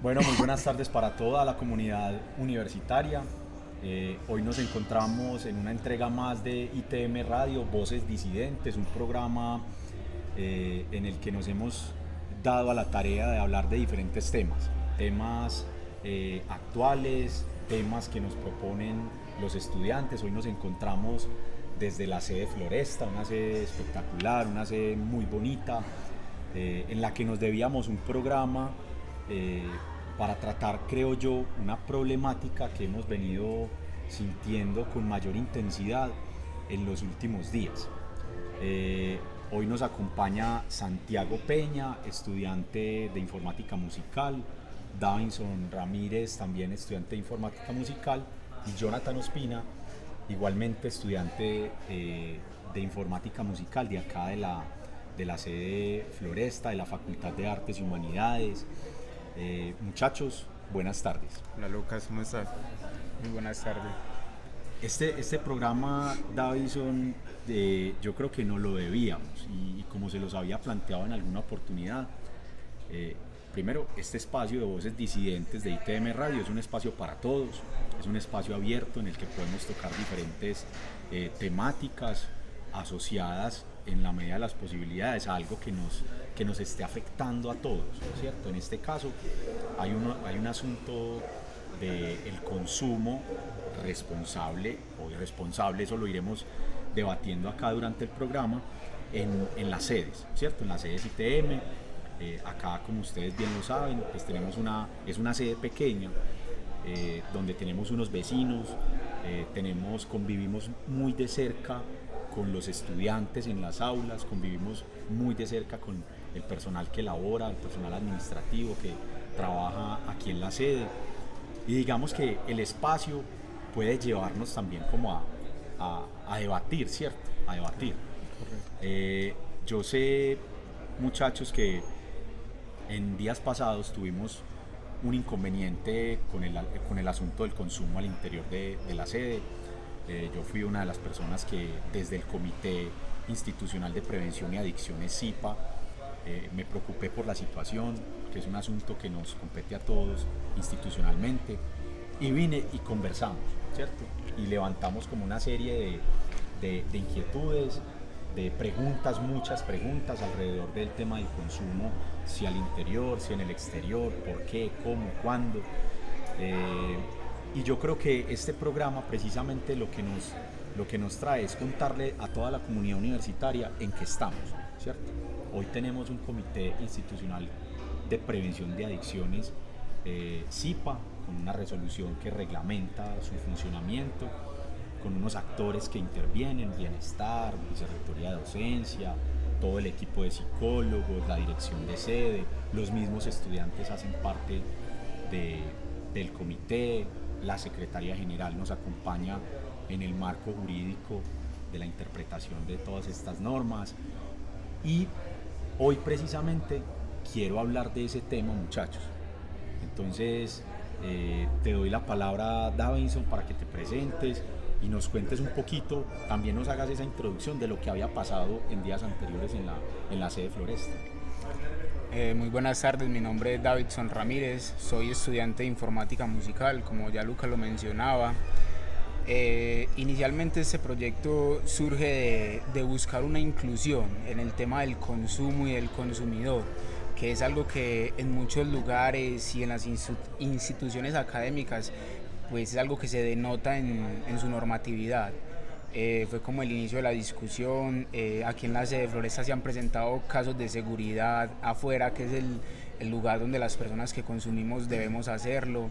Bueno, muy buenas tardes para toda la comunidad universitaria. Hoy nos encontramos en una entrega más de ITM Radio, Voces Disidentes, un programa en el que nos hemos dado a la tarea de hablar de diferentes temas actuales, temas que nos proponen los estudiantes. Hoy nos encontramos desde la sede Floresta, una sede espectacular, una sede muy bonita, en la que nos debíamos un programa para tratar, creo yo, una problemática que hemos venido sintiendo con mayor intensidad en los últimos días. Hoy nos acompaña Santiago Peña, estudiante de informática musical, Davinson Ramírez, también estudiante de informática musical, y Jonathan Ospina, igualmente estudiante de informática musical de acá de la sede Floresta, de la Facultad de Artes y Humanidades. Muchachos, buenas tardes. Hola Lucas, ¿cómo estás? Muy buenas tardes. Este programa, Davison, yo creo que no lo debíamos y como se los había planteado en alguna oportunidad, primero, este espacio de Voces Disidentes de ITM Radio es un espacio para todos, es un espacio abierto en el que podemos tocar diferentes temáticas asociadas en la medida de las posibilidades a algo que nos esté afectando a todos, ¿cierto? En este caso hay un asunto del consumo responsable o irresponsable, eso lo iremos debatiendo acá durante el programa en las sedes, ¿cierto? En las sedes ITM, acá como ustedes bien lo saben, pues es una sede pequeña, donde tenemos unos vecinos, convivimos muy de cerca con los estudiantes en las aulas, convivimos muy de cerca con el personal que labora, el personal administrativo que trabaja aquí en la sede, y digamos que el espacio puede llevarnos también como a debatir, ¿cierto? A debatir. Yo sé, muchachos, que en días pasados tuvimos un inconveniente con el asunto del consumo al interior de la sede. Yo fui una de las personas que desde el Comité Institucional de Prevención y Adicciones CIPA me preocupé por la situación, que es un asunto que nos compete a todos institucionalmente, y vine y conversamos, ¿cierto? Y levantamos como una serie de inquietudes, de preguntas, muchas preguntas alrededor del tema del consumo, si al interior, si en el exterior, por qué, cómo, cuándo. Y yo creo que este programa precisamente lo que nos trae es contarle a toda la comunidad universitaria en qué estamos, ¿cierto? Hoy tenemos un comité institucional de prevención de adicciones, CIPA, con una resolución que reglamenta su funcionamiento, con unos actores que intervienen, bienestar, vicerrectoría de docencia, todo el equipo de psicólogos, la dirección de sede, los mismos estudiantes hacen parte del comité, la Secretaría General nos acompaña en el marco jurídico de la interpretación de todas estas normas, y hoy precisamente quiero hablar de ese tema, muchachos. Entonces te doy la palabra, Davinson, para que te presentes y nos cuentes un poquito, también nos hagas esa introducción de lo que había pasado en días anteriores en la sede Floresta. Muy buenas tardes, mi nombre es Davinson Ramírez, soy estudiante de informática musical, como ya Lucas lo mencionaba. Inicialmente este proyecto surge de buscar una inclusión en el tema del consumo y del consumidor, que es algo que en muchos lugares y en las instituciones académicas pues es algo que se denota en su normatividad. Fue como el inicio de la discusión. Aquí en la sede de Floresta se han presentado casos de seguridad afuera, que es el lugar donde las personas que consumimos debemos hacerlo.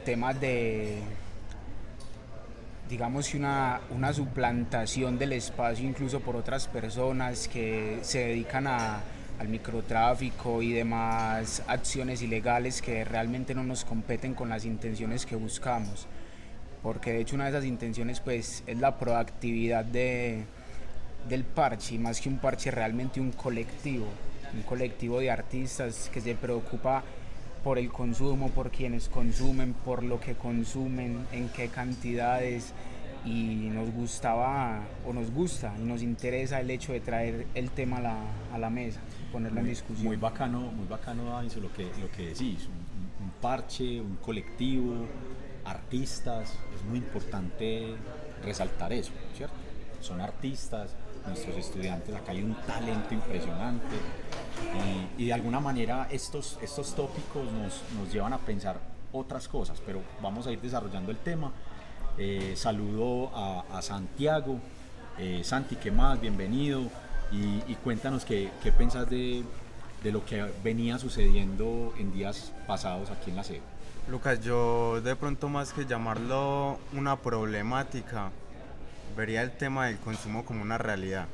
Temas de, digamos, una suplantación del espacio incluso por otras personas que se dedican al microtráfico y demás acciones ilegales que realmente no nos competen con las intenciones que buscamos, porque de hecho una de esas intenciones pues es la proactividad del parche, y más que un parche realmente un colectivo de artistas que se preocupa por el consumo, por quienes consumen, por lo que consumen, en qué cantidades, y nos gustaba o nos gusta y nos interesa el hecho de traer el tema a la mesa, ponerlo en discusión. Muy bacano, Davinson, lo que decís, un parche, un colectivo, artistas, es muy importante resaltar eso, ¿cierto? Son artistas, nuestros estudiantes, acá hay un talento impresionante y de alguna manera estos tópicos nos llevan a pensar otras cosas, pero vamos a ir desarrollando el tema. Saludo a Santiago. Santi, ¿qué más? Bienvenido y cuéntanos qué pensás de lo que venía sucediendo en días pasados aquí en la sede. Lucas, yo de pronto más que llamarlo una problemática, vería el tema del consumo como una realidad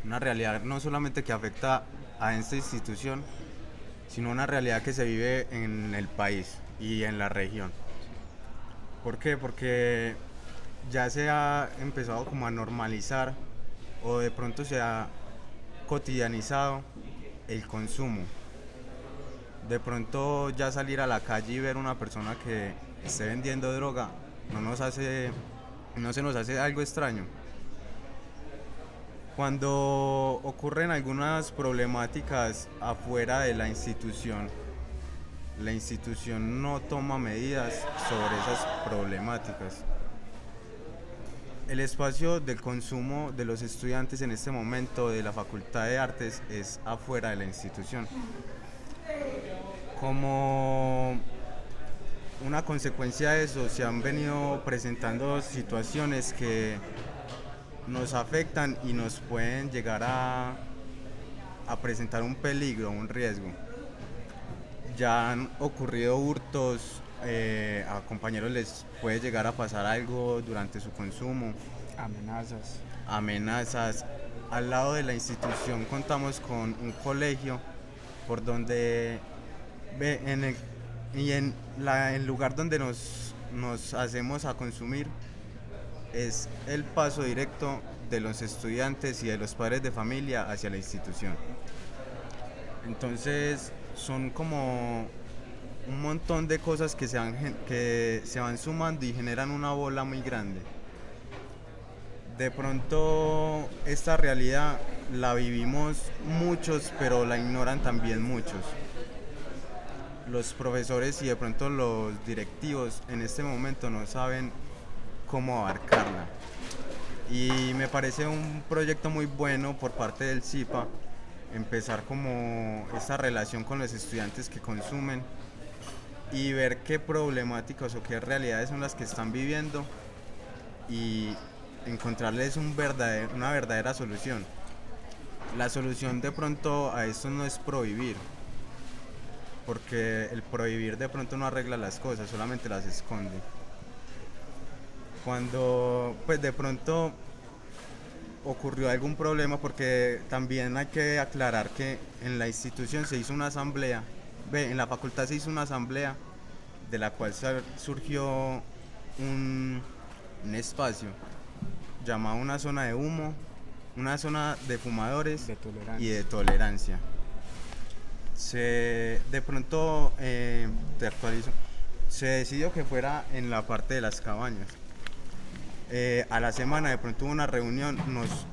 no solamente que afecta a esta institución, sino una realidad que se vive en el país y en la región. ¿Por qué? Porque ya se ha empezado como a normalizar o de pronto se ha cotidianizado el consumo. De pronto ya salir a la calle y ver una persona que esté vendiendo droga no se nos hace algo extraño. Cuando ocurren algunas problemáticas afuera de la institución no toma medidas sobre esas problemáticas. El espacio del consumo de los estudiantes en este momento de la Facultad de Artes es afuera de la institución. Como una consecuencia de eso se han venido presentando situaciones que nos afectan y nos pueden llegar a presentar un peligro, un riesgo. Ya han ocurrido hurtos, a compañeros les puede llegar a pasar algo durante su consumo. Amenazas. Al lado de la institución contamos con un colegio por donde en el lugar donde nos hacemos a consumir es el paso directo de los estudiantes y de los padres de familia hacia la institución. Entonces son como un montón de cosas que se van sumando y generan una bola muy grande. De pronto esta realidad la vivimos muchos, pero la ignoran también muchos. Los profesores y de pronto los directivos en este momento no saben cómo abarcarla. Y me parece un proyecto muy bueno por parte del CIPA empezar como esta relación con los estudiantes que consumen y ver qué problemáticas o qué realidades son las que están viviendo y encontrarles una verdadera solución. La solución de pronto a esto no es prohibir, porque el prohibir de pronto no arregla las cosas, solamente las esconde. Cuando pues de pronto ocurrió algún problema, porque también hay que aclarar que en la institución se hizo una asamblea, en la facultad se hizo una asamblea de la cual surgió un espacio llamado una zona de humo, una zona de fumadores y de tolerancia. De pronto, te actualizo, se decidió que fuera en la parte de las cabañas. A la semana de pronto hubo una reunión,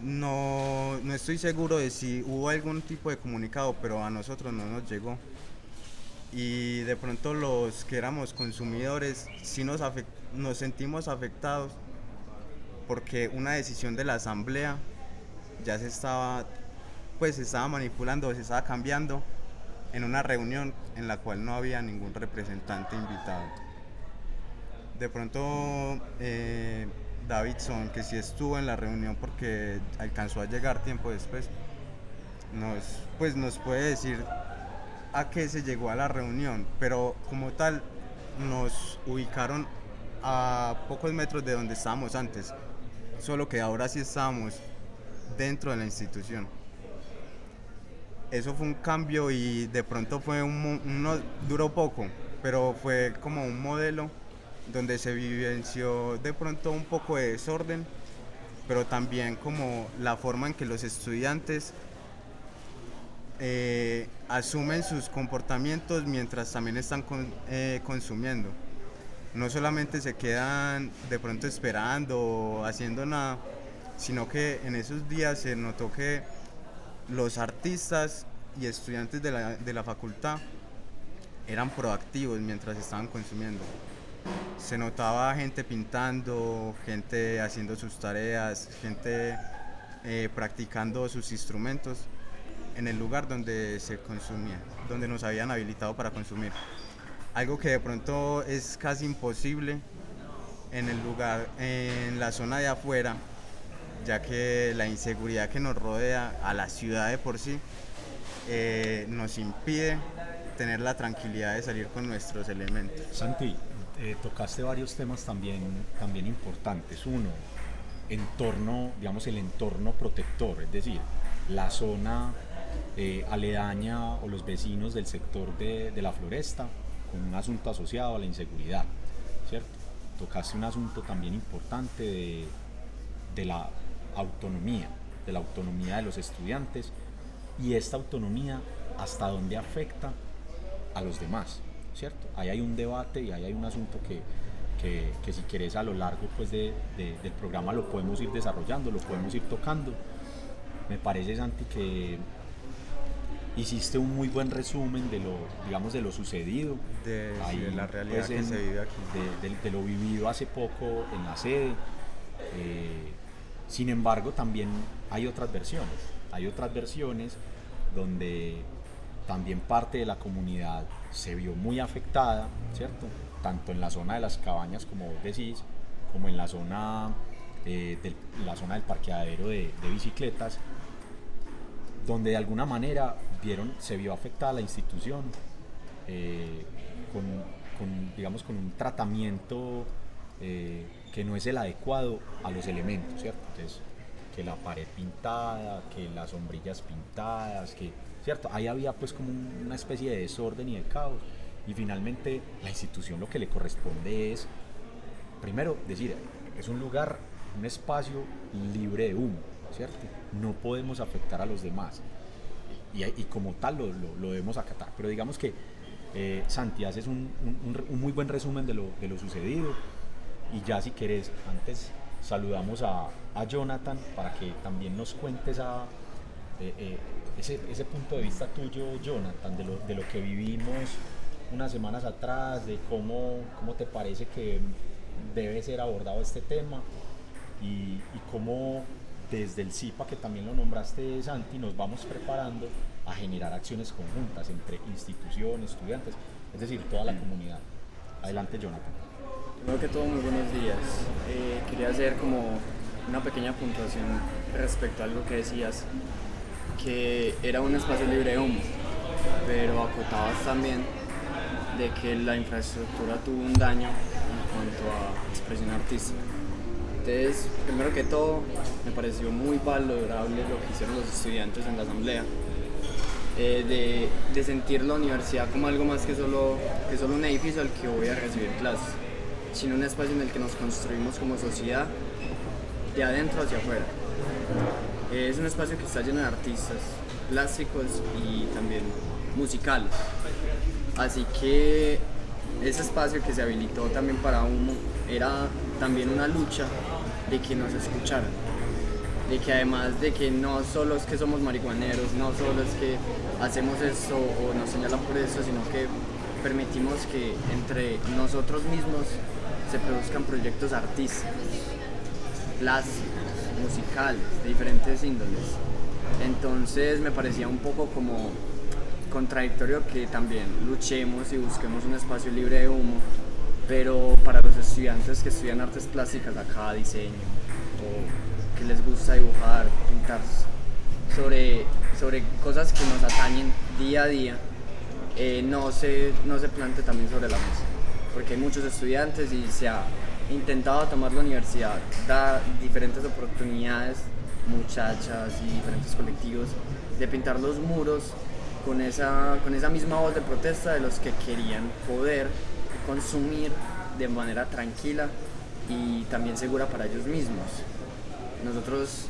no estoy seguro de si hubo algún tipo de comunicado, pero a nosotros no nos llegó. Y de pronto los que éramos consumidores sí nos sentimos afectados porque una decisión de la asamblea ya se estaba manipulando, se estaba cambiando en una reunión en la cual no había ningún representante invitado. De pronto Davidson, que sí estuvo en la reunión porque alcanzó a llegar tiempo después, nos puede decir a qué se llegó a la reunión, pero como tal nos ubicaron a pocos metros de donde estábamos antes, solo que ahora sí estábamos dentro de la institución. Eso fue un cambio y de pronto fue duró poco, pero fue como un modelo donde se vivenció de pronto un poco de desorden, pero también como la forma en que los estudiantes asumen sus comportamientos mientras también están consumiendo. no solamente se quedan de pronto esperando o haciendo nada, sino que en esos días se notó que los artistas y estudiantes de la facultad eran proactivos mientras estaban consumiendo. Se notaba gente pintando, gente haciendo sus tareas, gente practicando sus instrumentos en el lugar donde se consumía, donde nos habían habilitado para consumir. Algo que de pronto es casi imposible en el lugar, en la zona de afuera, ya que la inseguridad que nos rodea a la ciudad de por sí nos impide tener la tranquilidad de salir con nuestros elementos. Santi, tocaste varios temas también importantes. Uno, digamos el entorno protector, es decir, la zona aledaña o los vecinos del sector de la floresta, con un asunto asociado a la inseguridad, ¿cierto? Tocaste un asunto también importante de la autonomía de los estudiantes, y esta autonomía hasta dónde afecta a los demás, ¿cierto? Ahí hay un debate y ahí hay un asunto que si querés a lo largo pues del programa lo podemos ir desarrollando, lo podemos ir tocando. Me parece, Santi, que hiciste un muy buen resumen de lo sucedido, De la realidad pues, que se vive aquí. de lo vivido hace poco en la sede. Sin embargo, también hay otras versiones donde también parte de la comunidad se vio muy afectada, ¿cierto? Tanto en la zona de las cabañas, como vos decís, como en la zona del parqueadero de bicicletas, donde de alguna manera se vio afectada la institución con un tratamiento que no es el adecuado a los elementos, ¿cierto? Entonces, que la pared pintada, que las sombrillas pintadas, ¿cierto? Ahí había pues como una especie de desorden y de caos, y finalmente la institución lo que le corresponde es, primero, decir, es un lugar, un espacio libre de humo, ¿cierto? No podemos afectar a los demás, y como tal lo debemos acatar. Pero digamos que Santi, haces un muy buen resumen de lo sucedido, y ya si querés, antes saludamos a Jonathan para que también nos cuentes ese punto de vista tuyo, Jonathan, de lo que vivimos unas semanas atrás, de cómo te parece que debe ser abordado este tema, y cómo desde el CIPA, que también lo nombraste, Santi, nos vamos preparando a generar acciones conjuntas entre instituciones, estudiantes, es decir, toda la comunidad. Adelante, Jonathan. Primero que todo, muy buenos días. Quería hacer como una pequeña puntuación respecto a algo que decías, que era un espacio libre de humo, pero acotabas también de que la infraestructura tuvo un daño en cuanto a expresión artística. Entonces, primero que todo, me pareció muy valorable lo que hicieron los estudiantes en la asamblea, de sentir la universidad como algo más que solo un edificio al que voy a recibir clases, sino un espacio en el que nos construimos como sociedad de adentro hacia afuera. Es un espacio que está lleno de artistas plásticos y también musicales, así que ese espacio que se habilitó también para humo era también una lucha de que nos escucharan, de que además de que no solo es que somos marihuaneros, no solo es que hacemos esto o nos señalan por eso, sino que permitimos que entre nosotros mismos se produzcan proyectos artísticos, plásticos, musicales, de diferentes índoles. Entonces me parecía un poco como contradictorio que también luchemos y busquemos un espacio libre de humo, pero para los estudiantes que estudian artes plásticas acá, diseño, o que les gusta dibujar, pintar sobre cosas que nos atañen día a día, no se plante también sobre la mesa, porque hay muchos estudiantes y se ha intentado tomar la universidad, da diferentes oportunidades, muchachas y diferentes colectivos, de pintar los muros con esa misma voz de protesta de los que querían poder consumir de manera tranquila y también segura para ellos mismos. Nosotros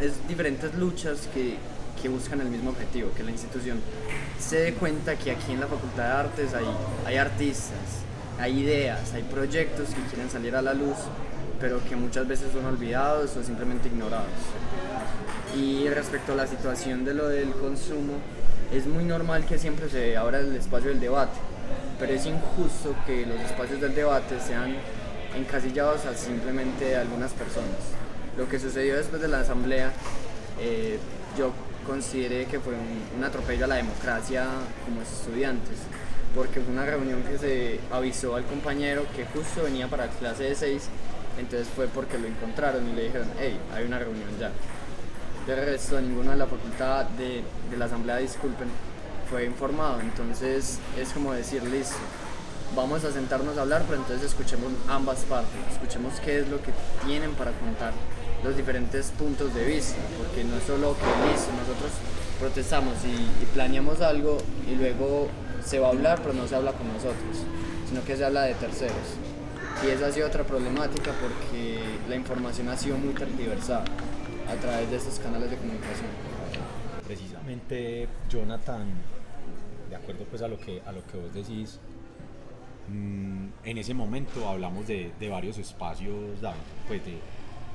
es diferentes luchas que buscan el mismo objetivo, que la institución se dé cuenta que aquí en la Facultad de Artes hay artistas, hay ideas, hay proyectos que quieren salir a la luz, pero que muchas veces son olvidados o simplemente ignorados. Y respecto a la situación de lo del consumo, es muy normal que siempre se abra el espacio del debate, pero es injusto que los espacios del debate sean encasillados a simplemente algunas personas. Lo que sucedió después de la asamblea, yo consideré que fue un atropello a la democracia como estudiantes, porque fue una reunión que se avisó al compañero que justo venía para clase de 6, entonces fue porque lo encontraron y le dijeron, hey, hay una reunión ya. De resto, ninguno de la facultad de la asamblea, disculpen, fue informado, entonces es como decir, listo, vamos a sentarnos a hablar, pero entonces escuchemos ambas partes, escuchemos qué es lo que tienen para contar los diferentes puntos de vista, porque no es solo que listo, nosotros protestamos y planeamos algo y luego se va a hablar, pero no se habla con nosotros, sino que se habla de terceros. Y esa ha sido otra problemática porque la información ha sido muy tergiversada a través de estos canales de comunicación. Precisamente, Jonathan, de acuerdo pues a lo que vos decís, en ese momento hablamos de varios espacios, pues de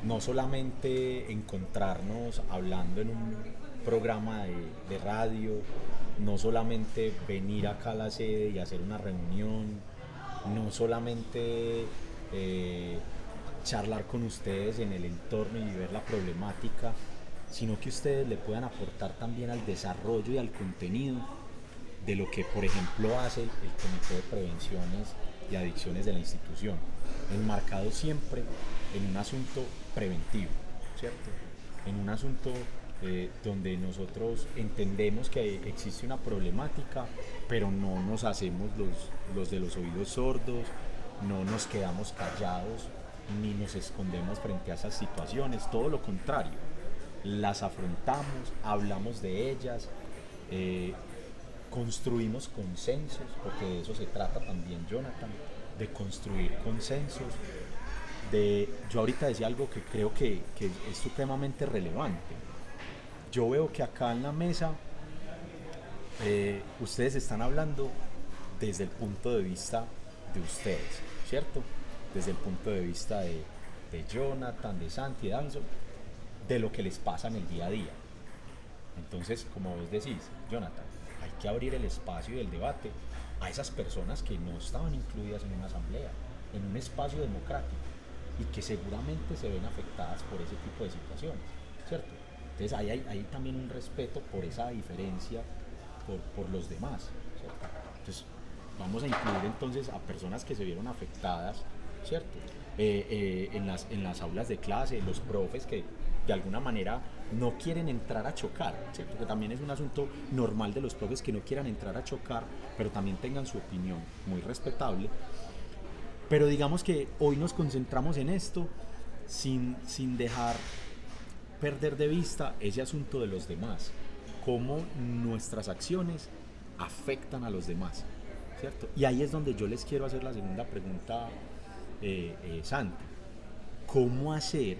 no solamente encontrarnos hablando en un programa de radio, no solamente venir acá a la sede y hacer una reunión, no solamente charlar con ustedes en el entorno y ver la problemática, sino que ustedes le puedan aportar también al desarrollo y al contenido de lo que, por ejemplo, hace el Comité de Prevenciones y Adicciones de la institución, enmarcado siempre en un asunto preventivo, ¿cierto? En un asunto donde nosotros entendemos que existe una problemática, pero no nos hacemos los de los oídos sordos, no nos quedamos callados, ni nos escondemos frente a esas situaciones, todo lo contrario, las afrontamos, hablamos de ellas, construimos consensos, porque de eso se trata también, Jonathan, de construir consensos. Yo ahorita decía algo que creo que es supremamente relevante. Yo veo que acá en la mesa ustedes están hablando desde el punto de vista de ustedes, ¿cierto? Desde el punto de vista de Jonathan, de Santi, de Danzo, de lo que les pasa en el día a día. Entonces, como vos decís, Jonathan, hay que abrir el espacio y el debate a esas personas que no estaban incluidas en una asamblea, en un espacio democrático, y que seguramente se ven afectadas por ese tipo de situaciones, ¿cierto? Entonces hay también un respeto por esa diferencia, por los demás, ¿cierto? Entonces vamos a incluir entonces a personas que se vieron afectadas, ¿cierto? En las aulas de clase, los profes que de alguna manera no quieren entrar a chocar, ¿cierto? Porque también es un asunto normal de los profes que no quieran entrar a chocar, pero también tengan su opinión muy respetable. Pero digamos que hoy nos concentramos en esto sin dejar perder de vista ese asunto de los demás, cómo nuestras acciones afectan a los demás, ¿cierto? Y ahí es donde yo les quiero hacer la segunda pregunta, Santi. ¿Cómo hacer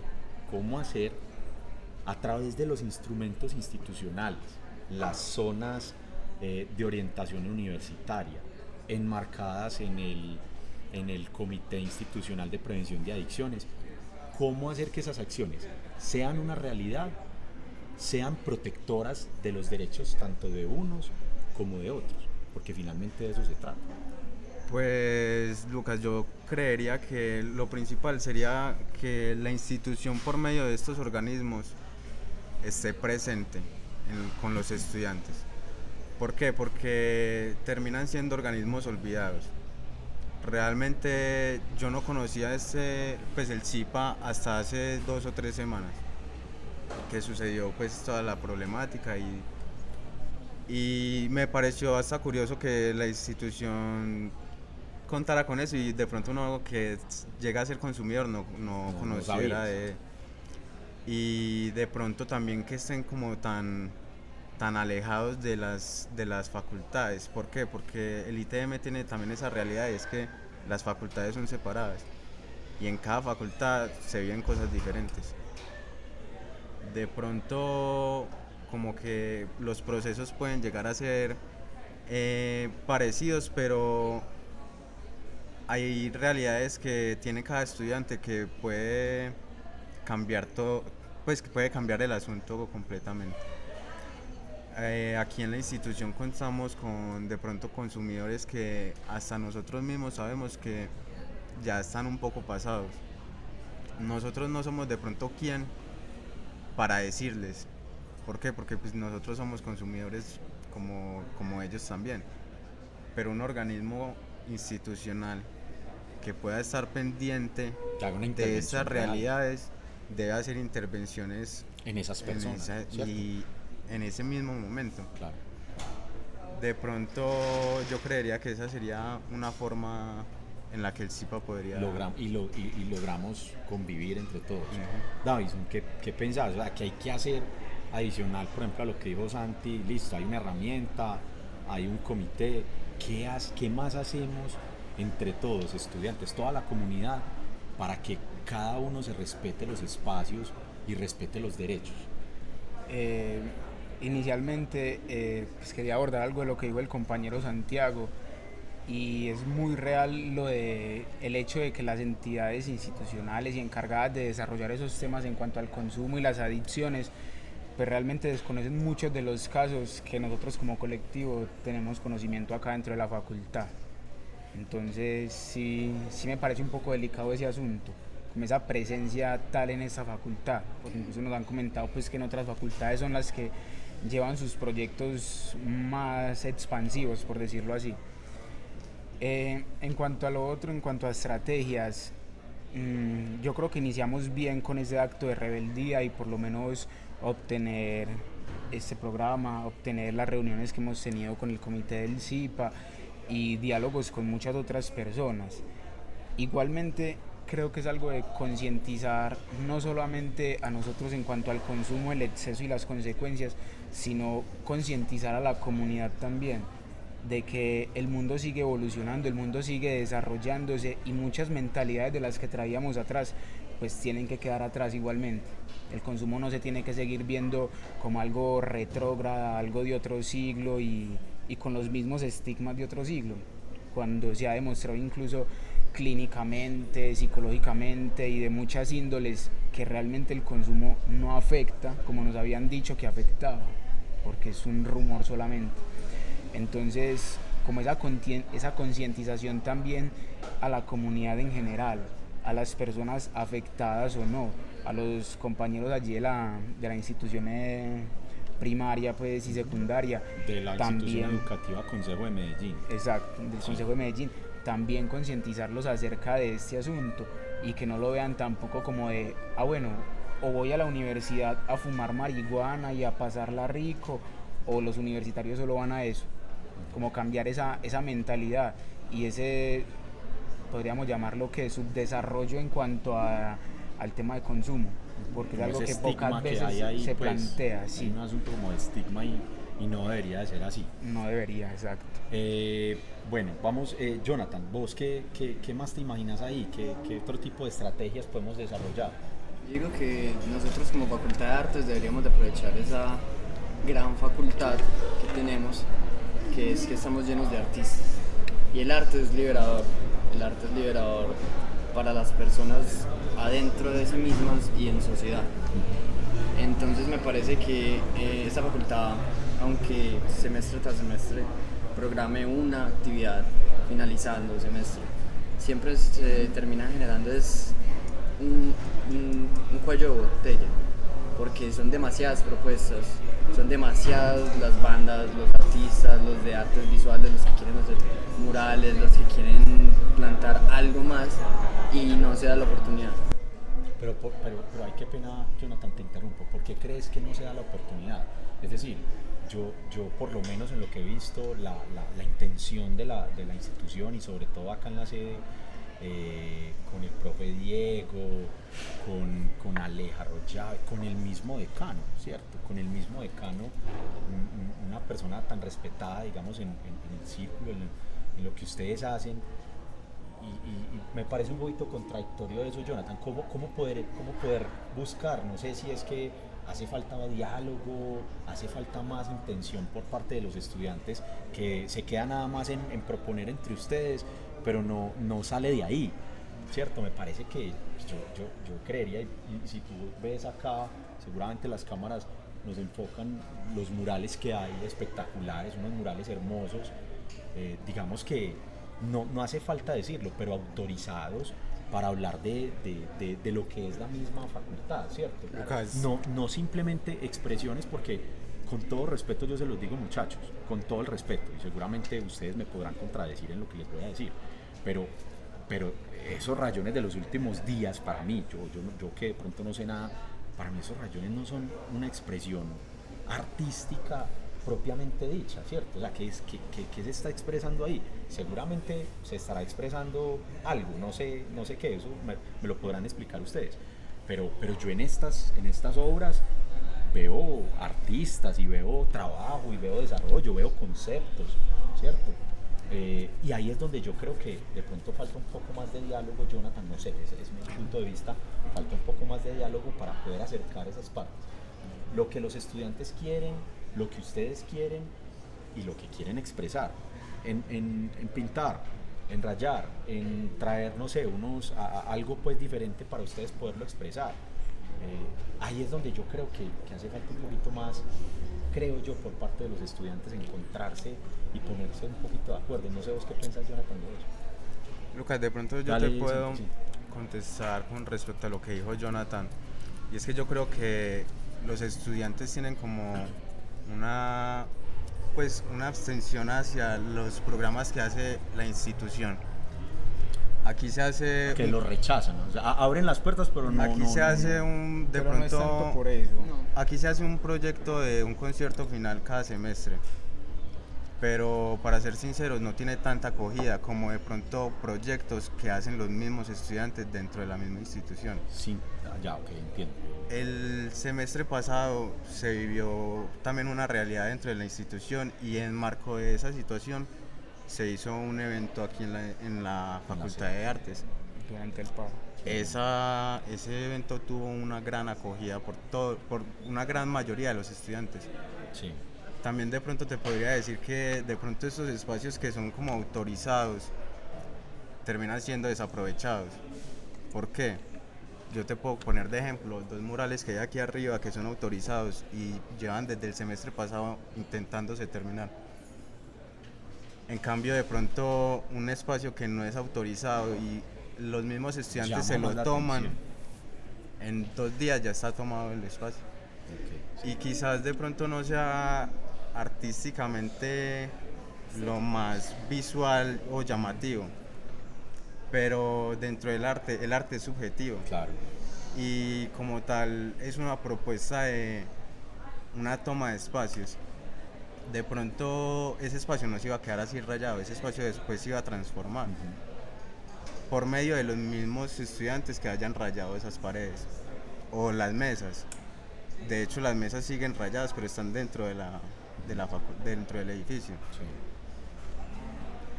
a través de los instrumentos institucionales, las zonas de orientación universitaria, enmarcadas en el Comité Institucional de Prevención de Adicciones, cómo hacer que esas acciones sean una realidad, sean protectoras de los derechos tanto de unos como de otros? Porque finalmente de eso se trata. Pues, Lucas, yo creería que lo principal sería que la institución, por medio de estos organismos, esté presente con los estudiantes. ¿Por qué? Porque terminan siendo organismos olvidados. Realmente yo no conocía el CIPA hasta hace 2 o 3 semanas que sucedió pues toda la problemática y me pareció hasta curioso que la institución contara con eso y de pronto uno que llega a ser consumidor no conociera de, y de pronto también que estén como tan alejados de las facultades. ¿Por qué? Porque el ITM tiene también esa realidad, y es que las facultades son separadas y en cada facultad se viven cosas diferentes. De pronto como que los procesos pueden llegar a ser parecidos, pero hay realidades que tiene cada estudiante que puede cambiar todo, pues que puede cambiar el asunto completamente. Aquí en la institución contamos con de pronto consumidores que hasta nosotros mismos sabemos que ya están un poco pasados. Nosotros no somos de pronto quien para decirles. ¿Por qué? Porque pues nosotros somos consumidores como ellos también. Pero un organismo institucional que pueda estar pendiente de esas realidades debe hacer intervenciones en esas personas y en ese mismo momento. Claro. De pronto yo creería que esa sería una forma en la que el CIPA podría... logramos convivir entre todos. Davison, ¿qué pensás? O sea, ¿qué hay que hacer adicional, por ejemplo, a lo que dijo Santi? Listo, hay una herramienta, hay un comité. ¿Qué más hacemos entre todos, estudiantes, toda la comunidad, para que cada uno se respete los espacios y respete los derechos? Inicialmente pues quería abordar algo de lo que dijo el compañero Santiago, y es muy real el hecho de que las entidades institucionales y encargadas de desarrollar esos temas en cuanto al consumo y las adicciones pues realmente desconocen muchos de los casos que nosotros como colectivo tenemos conocimiento acá dentro de la facultad. Entonces sí me parece un poco delicado ese asunto, como esa presencia tal en esta facultad, porque incluso nos han comentado pues que en otras facultades son las que llevan sus proyectos más expansivos, por decirlo así. En cuanto a lo otro, en cuanto a estrategias, yo creo que iniciamos bien con ese acto de rebeldía y por lo menos obtener este programa, obtener las reuniones que hemos tenido con el comité del CIPA y diálogos con muchas otras personas. Igualmente creo que es algo de concientizar no solamente a nosotros en cuanto al consumo, el exceso y las consecuencias, sino concientizar a la comunidad también de que el mundo sigue evolucionando, el mundo sigue desarrollándose y muchas mentalidades de las que traíamos atrás pues tienen que quedar atrás igualmente. El consumo no se tiene que seguir viendo como algo retrógrado, algo de otro siglo y con los mismos estigmas de otro siglo, cuando se ha demostrado incluso clínicamente, psicológicamente y de muchas índoles que realmente el consumo no afecta como nos habían dicho que afectaba, porque es un rumor solamente. Entonces, como esa concientización también a la comunidad en general, a las personas afectadas o no, a los compañeros allí de la institución primaria pues, y secundaria. De la institución educativa Consejo de Medellín. Exacto, del Consejo de Medellín. También concientizarlos acerca de este asunto y que no lo vean tampoco como de, bueno, o voy a la universidad a fumar marihuana y a pasarla rico, o los universitarios solo van a eso. Como cambiar esa mentalidad y ese, podríamos llamarlo que subdesarrollo en cuanto al tema de consumo, porque como es algo que pocas que veces ahí, se pues, plantea. Sí. Hay un asunto como de estigma y no debería de ser así. No debería, exacto. Bueno, vamos, Jonathan, ¿vos qué más te imaginas ahí? ¿Qué otro tipo de estrategias podemos desarrollar? Digo que nosotros como Facultad de Artes deberíamos de aprovechar esa gran facultad que tenemos, que es que estamos llenos de artistas. Y el arte es liberador para las personas adentro de sí mismas y en sociedad. Entonces me parece que esta facultad, aunque semestre tras semestre programe una actividad finalizando el semestre, siempre se termina generando un cuello de botella, porque son demasiadas propuestas, son demasiadas las bandas, los artistas, los de artes visuales, los que quieren hacer murales, los que quieren plantar algo más y no se da la oportunidad. Pero hay qué pena, Jonathan, te interrumpo. ¿Por qué crees que no se da la oportunidad? Es decir, yo por lo menos en lo que he visto, la intención de la institución y sobre todo acá en la sede, con el profe Diego, con Aleja Rollave, con el mismo decano, ¿cierto? Con el mismo decano, una persona tan respetada, digamos, en el círculo, en lo que ustedes hacen. Y me parece un poquito contradictorio eso, Jonathan. ¿Cómo poder buscar? No sé si es que hace falta diálogo, hace falta más intención por parte de los estudiantes, que se queda nada más en proponer entre ustedes, pero no sale de ahí, ¿cierto? Me parece que yo creería, y si tú ves acá, seguramente las cámaras nos enfocan los murales que hay espectaculares, unos murales hermosos, digamos que no hace falta decirlo, pero autorizados para hablar de lo que es la misma facultad, ¿cierto? Lucas. No simplemente expresiones, porque con todo respeto yo se los digo, muchachos, con todo el respeto, y seguramente ustedes me podrán contradecir en lo que les voy a decir, pero esos rayones de los últimos días para mí, yo que de pronto no sé nada, para mí esos rayones no son una expresión artística propiamente dicha, ¿cierto? O sea, ¿qué se está expresando ahí? Seguramente se estará expresando algo, no sé qué, eso me lo podrán explicar ustedes, pero yo en estas obras veo artistas y veo trabajo y veo desarrollo, veo conceptos, ¿cierto? Y ahí es donde yo creo que de pronto falta un poco más de diálogo, Jonathan, no sé, ese es mi punto de vista, falta un poco más de diálogo para poder acercar esas partes. Lo que los estudiantes quieren, lo que ustedes quieren y lo que quieren expresar, en pintar, en rayar, en traer, no sé, algo pues diferente para ustedes poderlo expresar. Ahí es donde yo creo que hace falta un poquito más, creo yo, por parte de los estudiantes, encontrarse y ponerse un poquito de acuerdo. No sé vos qué pensás, Jonathan, de eso. Lucas, de pronto yo Dale, te puedo sí. contestar con respecto a lo que dijo Jonathan, y es que yo creo que los estudiantes tienen como una abstención hacia los programas que hace la institución. Aquí se hace Que lo rechazan, ¿no? O sea, abren las puertas, pero no. aquí se hace un de Pero no es pronto tanto por eso. aquí se hace un proyecto de un concierto final cada semestre, pero para ser sinceros no tiene tanta acogida como de pronto proyectos que hacen los mismos estudiantes dentro de la misma institución. Sí, ya, ok, entiendo. El semestre pasado se vivió también una realidad dentro de la institución, y en marco de esa situación se hizo un evento aquí en la Facultad de Artes. Durante el paro. Ese evento tuvo una gran acogida por una gran mayoría de los estudiantes. Sí. También de pronto te podría decir que de pronto estos espacios que son como autorizados terminan siendo desaprovechados. ¿Por qué? Yo te puedo poner de ejemplo 2 murales que hay aquí arriba que son autorizados y llevan desde el semestre pasado intentándose terminar. En cambio, de pronto un espacio que no es autorizado y los mismos estudiantes Llama se más lo la toman, atención. en 2 días ya está tomado el espacio. Okay. Y quizás de pronto no sea artísticamente lo más visual o llamativo, pero dentro del arte, el arte es subjetivo. Claro. Y como tal es una propuesta de una toma de espacios. De pronto ese espacio no se iba a quedar así rayado, ese espacio después se iba a transformar por medio de los mismos estudiantes que hayan rayado esas paredes o las mesas. De hecho, las mesas siguen rayadas, pero están dentro dentro del edificio. Sí.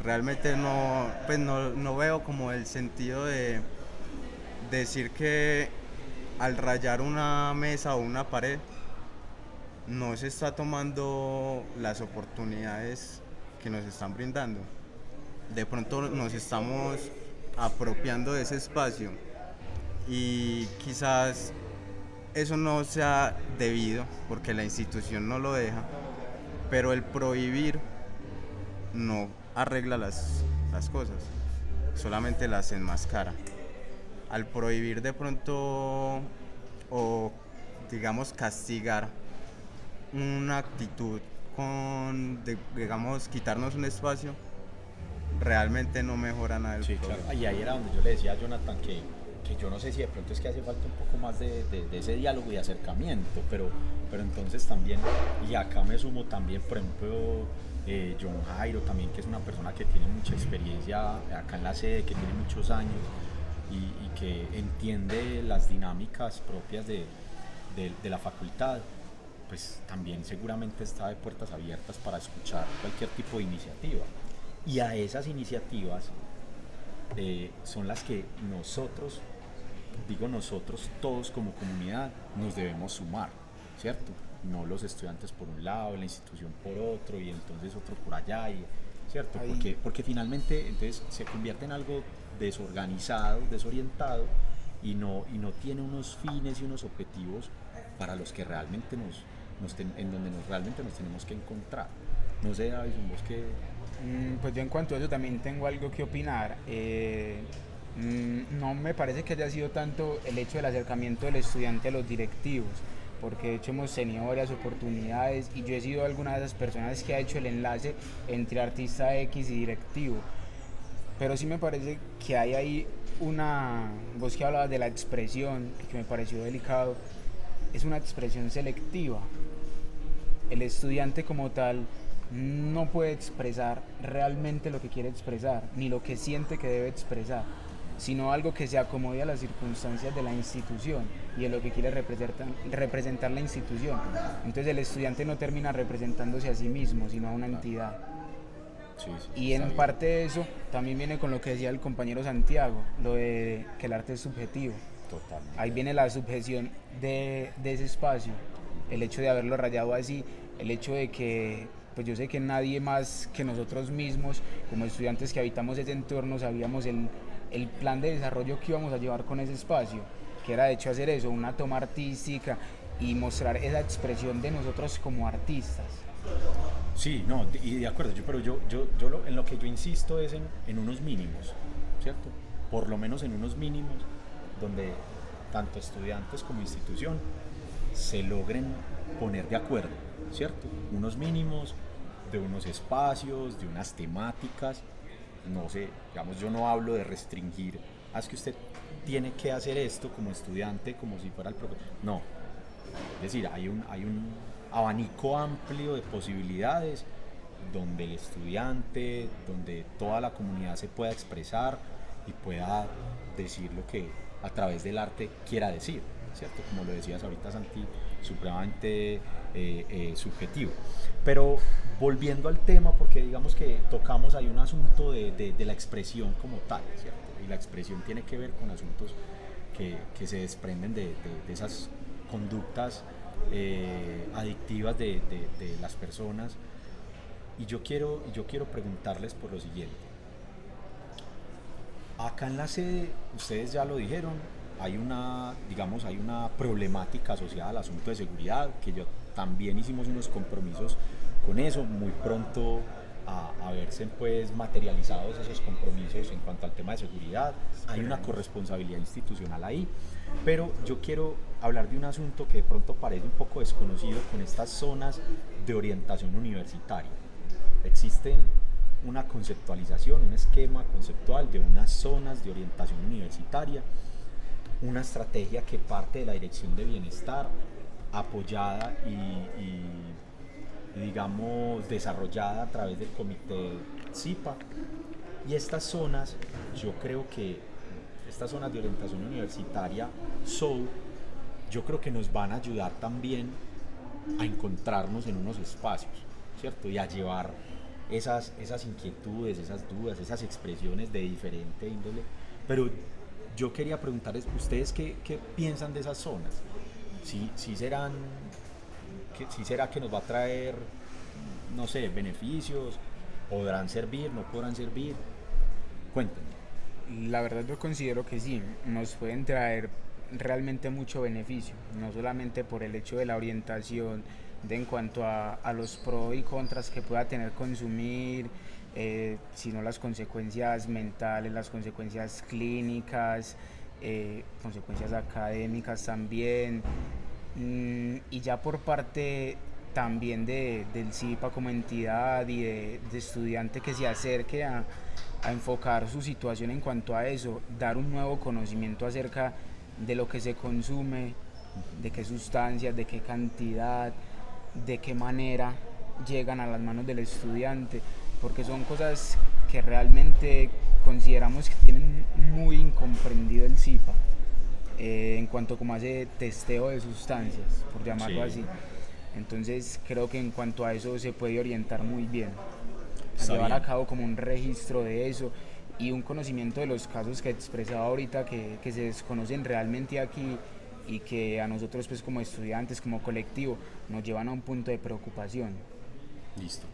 Realmente no veo como el sentido de decir que al rayar una mesa o una pared no se está tomando las oportunidades que nos están brindando. De pronto nos estamos apropiando de ese espacio y quizás eso no sea debido porque la institución no lo deja, pero el prohibir no arregla las cosas, solamente las enmascara. Al prohibir de pronto o digamos castigar una actitud digamos quitarnos un espacio, realmente no mejora nada el Sí, problema. claro. Y ahí era donde yo le decía a Jonathan que yo no sé si de pronto es que hace falta un poco más de ese diálogo y acercamiento, pero entonces también, y acá me sumo también, por ejemplo, John Jairo también, que es una persona que tiene mucha experiencia acá en la sede, que tiene muchos años y que entiende las dinámicas propias de la facultad, pues también seguramente está de puertas abiertas para escuchar cualquier tipo de iniciativa. Y a esas iniciativas son las que nosotros, digo nosotros, todos como comunidad, nos debemos sumar, ¿cierto? No los estudiantes por un lado, la institución por otro, y entonces otro por allá, y ¿cierto? Ahí. Porque finalmente entonces se convierte en algo desorganizado, desorientado y no tiene unos fines y unos objetivos para los que realmente en donde realmente nos tenemos que encontrar. No sé, David, vos que... Pues yo en cuanto a eso también tengo algo que opinar. No me parece que haya sido tanto el hecho del acercamiento del estudiante a los directivos, porque de hecho hemos tenido varias oportunidades y yo he sido alguna de esas personas que ha hecho el enlace entre artista X y directivo. Pero sí me parece que hay ahí vos que hablabas de la expresión, que me pareció delicado, es una expresión selectiva. El estudiante como tal no puede expresar realmente lo que quiere expresar, ni lo que siente que debe expresar, sino algo que se acomode a las circunstancias de la institución y a lo que quiere representar la institución. Entonces el estudiante no termina representándose a sí mismo, sino a una entidad. Sí, Y en parte de eso también viene con lo que decía el compañero Santiago, lo de que el arte es subjetivo. totalmente. Ahí viene la subjeción de ese espacio, el hecho de haberlo rayado así, el hecho de que pues yo sé que nadie más que nosotros mismos, como estudiantes que habitamos ese entorno, sabíamos el plan de desarrollo que íbamos a llevar con ese espacio, que era de hecho hacer eso, una toma artística y mostrar esa expresión de nosotros como artistas. Sí, no, y de acuerdo, pero en lo que yo insisto es en unos mínimos, ¿cierto? Por lo menos en unos mínimos donde tanto estudiantes como institución se logren poner de acuerdo, ¿cierto? Unos mínimos de unos espacios, de unas temáticas, no sé, digamos, yo no hablo de restringir, es que usted tiene que hacer esto como estudiante, como si fuera el profesor, no, es decir, hay un abanico amplio de posibilidades donde el estudiante, donde toda la comunidad se pueda expresar y pueda decir lo que a través del arte quiera decir, ¿cierto? Como lo decías ahorita, Santi, supremamente subjetivo. Pero volviendo al tema, porque digamos que tocamos ahí un asunto de la expresión como tal, ¿cierto? Y la expresión tiene que ver con asuntos que se desprenden de esas conductas adictivas de las personas. Y yo quiero preguntarles por lo siguiente. Acá en la sede, ustedes ya lo dijeron, hay una problemática asociada al asunto de seguridad, que yo también hicimos unos compromisos con eso, muy pronto a verse pues materializados esos compromisos en cuanto al tema de seguridad. Hay una corresponsabilidad institucional ahí, pero yo quiero hablar de un asunto que de pronto parece un poco desconocido con estas zonas de orientación universitaria. Existen una conceptualización, un esquema conceptual de unas zonas de orientación universitaria, una estrategia que parte de la Dirección de Bienestar, apoyada y digamos desarrollada a través del comité CIPA. Y estas zonas, yo creo que estas zonas de orientación universitaria, yo creo que nos van a ayudar también a encontrarnos en unos espacios, ¿cierto? Y a llevar esas inquietudes, esas dudas, esas expresiones de diferente índole. Pero yo quería preguntarles, ¿ustedes qué piensan de esas zonas? ¿Sí será que nos va a traer, no sé, beneficios? ¿Podrán servir? ¿No podrán servir? Cuéntenme. La verdad yo considero que sí, nos pueden traer realmente mucho beneficio, no solamente por el hecho de la orientación, en cuanto a los pros y contras que pueda tener consumir, sino las consecuencias mentales, las consecuencias clínicas, consecuencias académicas también, y ya por parte también del CIPA como entidad y de estudiante que se acerque a enfocar su situación en cuanto a eso, dar un nuevo conocimiento acerca de lo que se consume, de qué sustancias, de qué cantidad, de qué manera llegan a las manos del estudiante, porque son cosas que realmente consideramos que tienen muy incomprendido el CIPA en cuanto como hace testeo de sustancias, por llamarlo así. Entonces creo que en cuanto a eso se puede orientar muy bien, llevar a cabo como un registro de eso y un conocimiento de los casos que expresaba ahorita que se desconocen realmente aquí y que a nosotros pues como estudiantes, como colectivo, nos llevan a un punto de preocupación. Listo.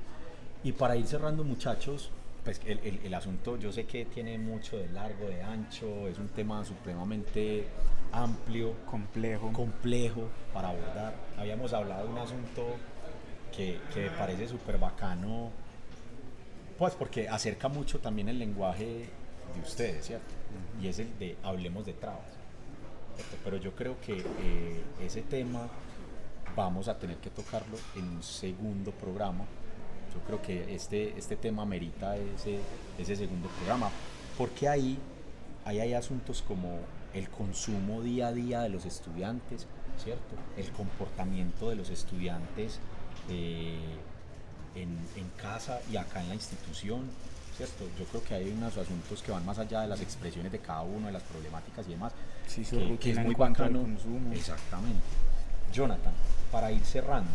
Y para ir cerrando, muchachos, pues el asunto yo sé que tiene mucho de largo, de ancho, es un tema supremamente amplio, complejo para abordar. Habíamos hablado de un asunto que me parece súper bacano, pues porque acerca mucho también el lenguaje de ustedes, ¿cierto? Y es el de hablemos de trabas, ¿cierto? Pero yo creo que ese tema vamos a tener que tocarlo en un segundo programa. Yo creo que este tema merita ese segundo programa, porque ahí hay asuntos como el consumo día a día de los estudiantes, ¿cierto? El comportamiento de los estudiantes en casa y acá en la institución, ¿cierto? Yo creo que hay unos asuntos que van más allá de las expresiones de cada uno, de las problemáticas y demás, Sí, su que rutina es muy en cuanto al bacano. consumo. Exactamente. Jonathan, para ir cerrando,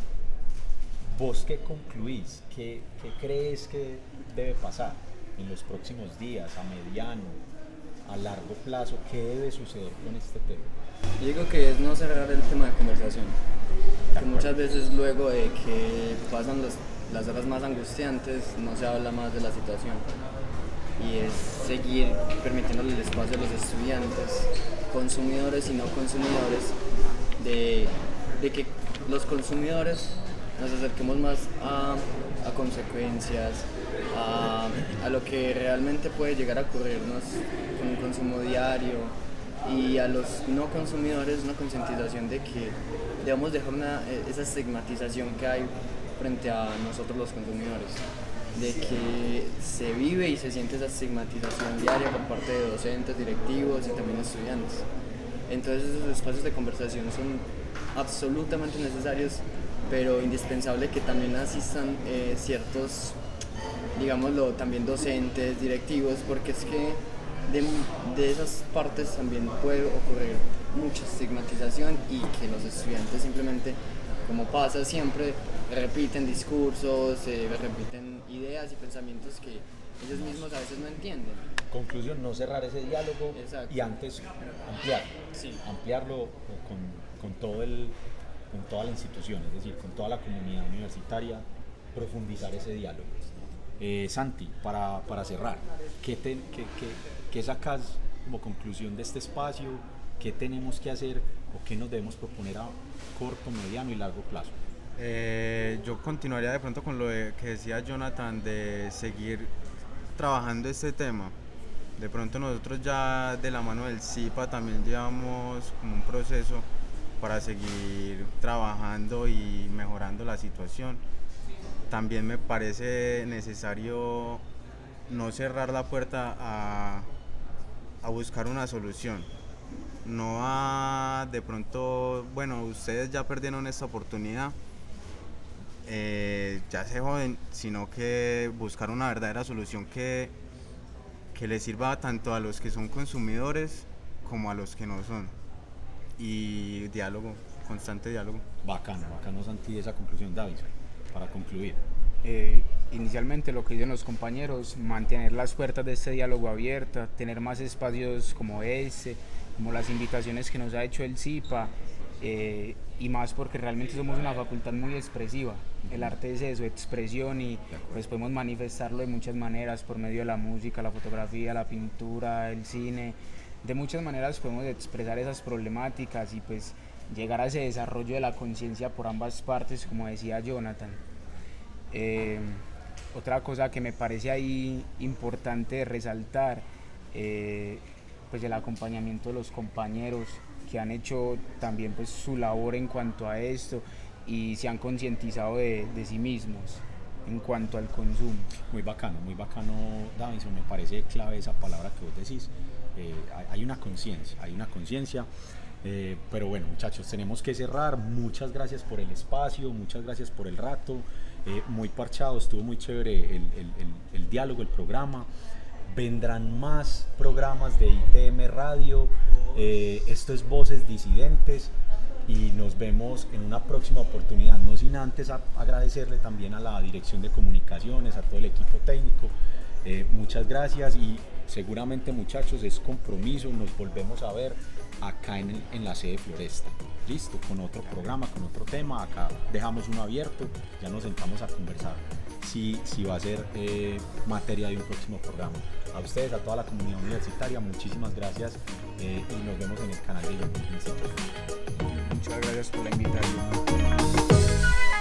¿vos qué concluís? ¿Qué crees que debe pasar en los próximos días, a mediano, a largo plazo? ¿Qué debe suceder con este tema? Yo digo que es no cerrar el tema de conversación, que muchas veces luego de que pasan las horas más angustiantes no se habla más de la situación, y es seguir permitiéndole el espacio a los estudiantes, consumidores y no consumidores, de que los consumidores nos acerquemos más a consecuencias, a lo que realmente puede llegar a ocurrirnos con un consumo diario, y a los no consumidores una concientización de que debemos dejar esa estigmatización que hay frente a nosotros los consumidores, de que se vive y se siente esa estigmatización diaria por parte de docentes, directivos y también estudiantes. Entonces esos espacios de conversación son absolutamente necesarios, pero indispensable que también asistan ciertos, digámoslo, también docentes, directivos, porque es que de esas partes también puede ocurrir mucha estigmatización y que los estudiantes simplemente, como pasa siempre, repiten discursos, repiten ideas y pensamientos que ellos mismos a veces no entienden. Conclusión, no cerrar ese diálogo. Exacto. Y antes ampliarlo, Sí. ampliarlo con toda la institución, es decir, con toda la comunidad universitaria, profundizar ese diálogo. Santi, para cerrar, ¿qué sacas como conclusión de este espacio? ¿Qué tenemos que hacer o qué nos debemos proponer a corto, mediano y largo plazo? Yo continuaría de pronto con lo que decía Jonathan, de seguir trabajando este tema. De pronto nosotros ya de la mano del CIPA también llevamos como un proceso para seguir trabajando y mejorando la situación. También me parece necesario no cerrar la puerta a buscar una solución. No de pronto, bueno, ustedes ya perdieron esta oportunidad, ya se joden, sino que buscar una verdadera solución que les sirva tanto a los que son consumidores como a los que no son. Y diálogo, constante diálogo. Bacano, Santi, esa conclusión. David, para concluir. Inicialmente lo que dicen los compañeros, mantener las puertas de este diálogo abiertas, tener más espacios como como las invitaciones que nos ha hecho el CIPA, y más porque realmente somos una facultad muy expresiva. El arte es eso, expresión, y pues podemos manifestarlo de muchas maneras, por medio de la música, la fotografía, la pintura, el cine. De muchas maneras podemos expresar esas problemáticas y pues llegar a ese desarrollo de la conciencia por ambas partes, como decía Jonathan. Otra cosa que me parece ahí importante resaltar, pues el acompañamiento de los compañeros que han hecho también pues su labor en cuanto a esto y se han concientizado de sí mismos en cuanto al consumo. Muy bacano, Davinson, me parece clave esa palabra que vos decís. Hay una conciencia, pero bueno, muchachos, tenemos que cerrar. Muchas gracias por el espacio, muchas gracias por el rato, muy parchado, estuvo muy chévere el diálogo, el programa. Vendrán más programas de ITM Radio. Esto es Voces Disidentes y nos vemos en una próxima oportunidad, no sin antes agradecerle también a la Dirección de Comunicaciones, a todo el equipo técnico. Muchas gracias y seguramente, muchachos, es compromiso, nos volvemos a ver acá en la sede Floresta. Listo, con otro programa, con otro tema. Acá dejamos uno abierto, ya nos sentamos a conversar si va a ser materia de un próximo programa. A ustedes, a toda la comunidad universitaria, muchísimas gracias y nos vemos en el canal de YouTube. Muchas gracias por la invitación.